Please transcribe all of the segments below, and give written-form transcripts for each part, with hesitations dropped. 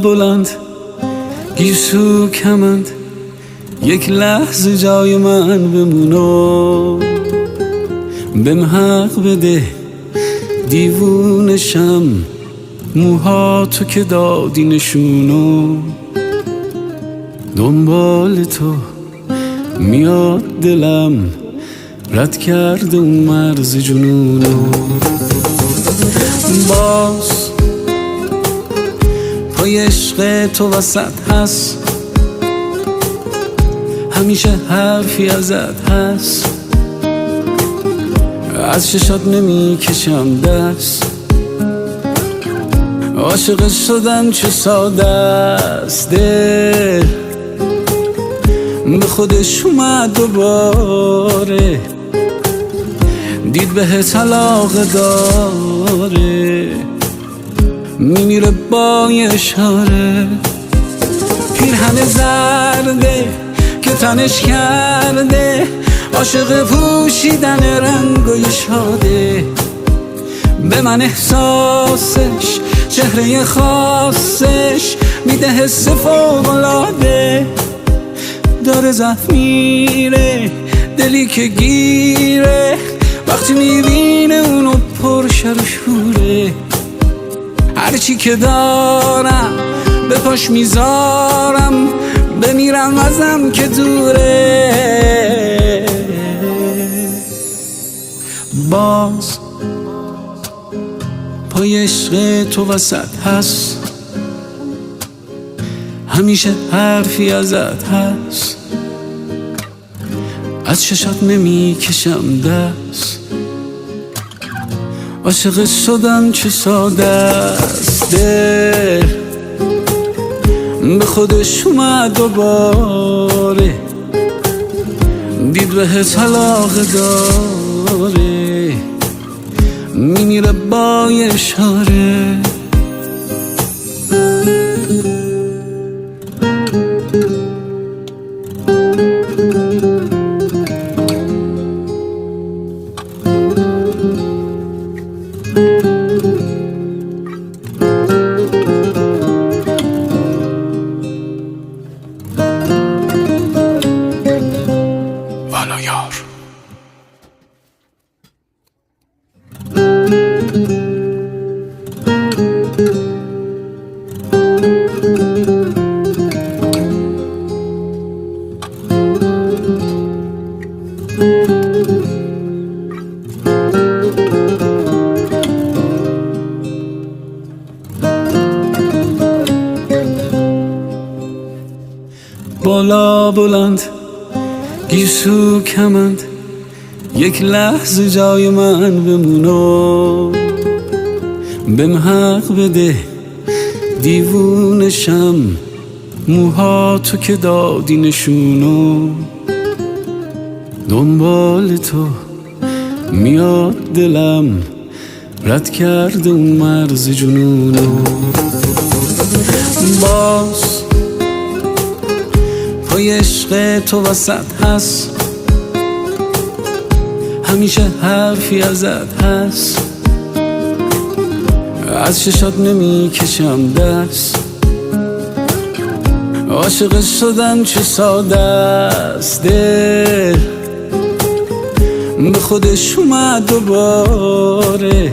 بلند گیسو کمند، یک لحظه جای من بمونو، بهم حق بده دیوونشم، موها تو که دادی نشونو، دنبال تو میاد دلم، رد کرده اون مرز جنونو. باز پای عشق تو وسط هست، همیشه حرفی ازت هست، از چشات نمی کشم دست، عاشق شدن چه ساده است، دل به خودش اومد دوباره، دید بهت علاقه داره، میمیره با یه اشاره، پیرهن زرده که تنش کرده، عاشق پوشیدن رنگ و شاده، به من احساسش چهره خاصش میده حس فوق‌العاده، داره زخم میره دلی که گیره، وقتی میبینه اونو پر شر و شوره، هرچی که دارم به پاش میذارم، بمیرم ازم که دوره. باز پای عشق تو وسط هست، همیشه حرفی ازت هست، از چشات نمی کشم دست، عاشق شدن چه ساده است، دل به خودش اومد دوباره، دید بهت علاقه داره، میمیره با یه اشاره. والا یار بالا بلند گیسو کمند، یک لحظه جای من بمونو، بهم حق بده دیوونشم، موها تو که دادی نشونو، دنبال تو میاد دلم، رد کرده اون مرز جنونو. باز پای عشق تو وسط هست، همیشه حرفی ازت هست، از چشات نمی کشم دست، عاشق شدن چه ساده است، دل به خودش اومد دوباره،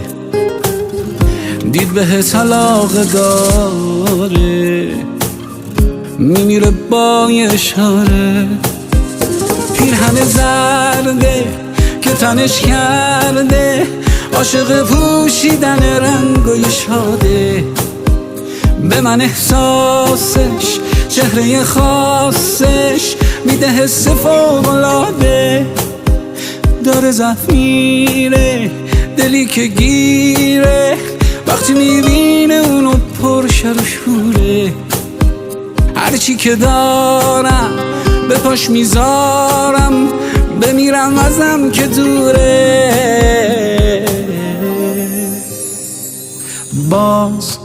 دید بهت علاقه داره، میمیره با یه اشاره، پیرهن زرده که تنش کرده، عاشق پوشیدن رنگ و شاده، به من احساسش چهره خاصش میده حس فوق‌العاده، داره زخم میره دلی که گیره، وقتی میبینه اونو پر شر و شوره، هرچی که دارم به پاش میذارم، بمیرم ازم که دوره. باز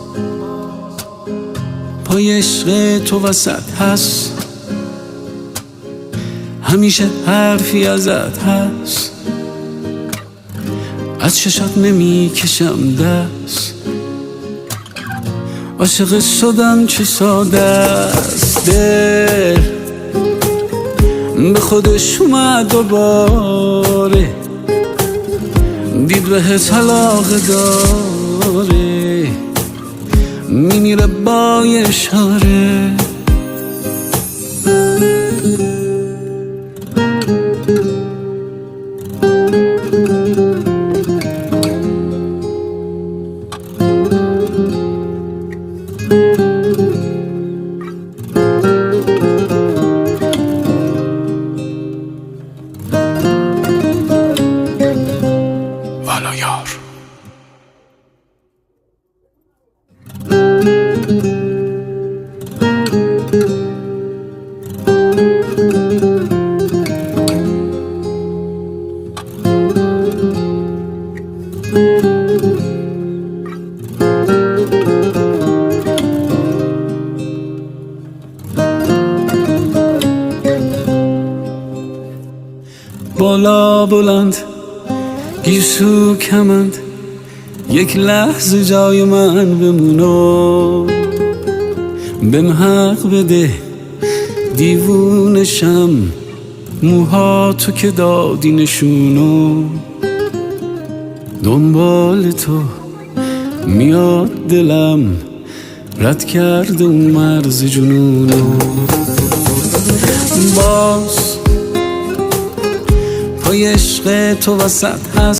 پای عشق تو وسط هست، همیشه حرفی ازت هست، از چشات نمی کشم دست، عاشق شدن چه ساده است، دل به خودش اومد دوباره، دید بهت علاقه داره، میمیره با اشاره. والا یار. بالا بلند گیسو کمند، یک لحظه جای من بمونو، بهم حق بده دیوونشم، موها تو که دادی نشونو، دنبال تو میاد دلم، رد کرده اون مرز جنونو. باز پای عشق تو وسط هست